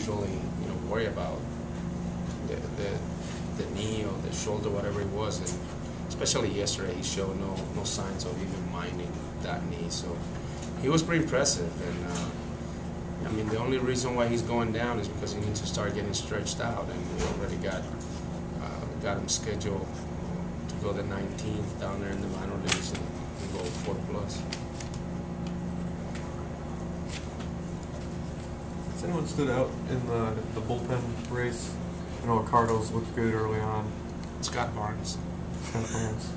usually worry about the knee or the shoulder, whatever it was, and especially yesterday he showed no signs of even minding that knee. So he was pretty impressive, and I mean the only reason why he's going down is because he needs to start getting stretched out, and we already got him scheduled to go the 19th down there in the minor leagues and go 4+. Has anyone stood out in the bullpen race? I know Ricardo's looked good early on. Scott Barnes. Scott Barnes.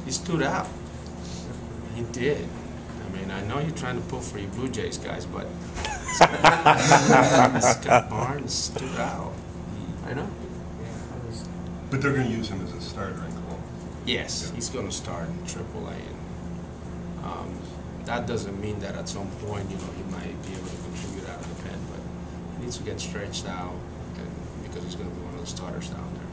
He stood out. He did. I mean, I know you're trying to pull for your Blue Jays guys, but Scott Barnes stood out. I know. Yeah. But they're going to use him as a starter in Cologne. Yes, he's going to start in AAA. And, that doesn't mean that at some point, he might be able to contribute out of the pen, but he needs to get stretched out because he's going to be one of the starters down there.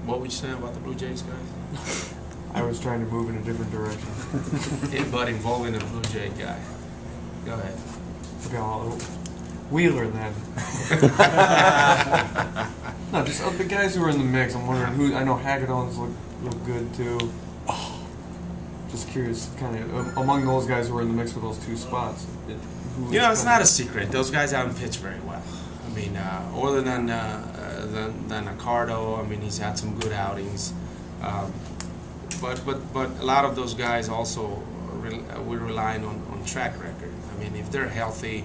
What were you saying about the Blue Jays, guys? I was trying to move in a different direction. But involving a Blue Jay guy. Go ahead. Okay, Wheeler then. No, just of the guys who are in the mix. I'm wondering who. I know Hagedorn's look good too. Just curious, kind of among those guys who are in the mix for those two spots. It's not a secret. Those guys haven't pitched very well. I mean, other than Ricardo, I mean, he's had some good outings. But a lot of those guys also we're relying on track record. I mean, if they're healthy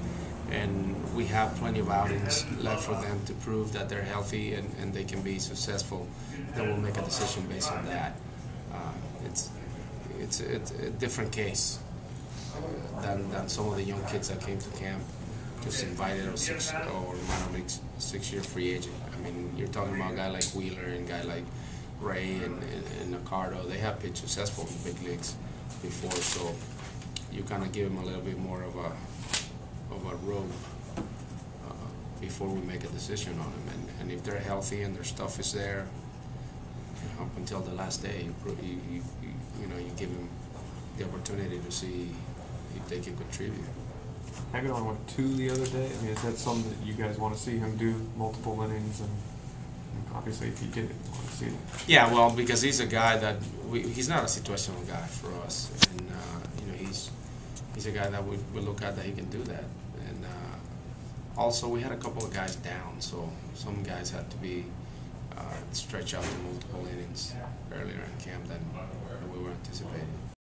and we have plenty of outings left for them to prove that they're healthy and they can be successful, then we'll make a decision based on that. It's a different case than some of the young kids that came to camp just invited or minor league 6-year free agent. I mean, you're talking about a guy like Wheeler and a guy like Ray and Ricardo. They have pitched successful in big leagues before, so you kind of give them a little bit more of a rope before we make a decision on them. And if they're healthy and their stuff is there, up until the last day, you give them the opportunity to see if they can contribute. Hagedorn went 2 the other day. I mean, is that something that you guys want to see him do, multiple innings, and obviously if he did, you want to see it? Yeah, well, because he's a guy that he's not a situational guy for us, and he's a guy that we look at that he can do that. And also we had a couple of guys down, so some guys had to be stretched out to multiple innings earlier in camp than we were anticipating.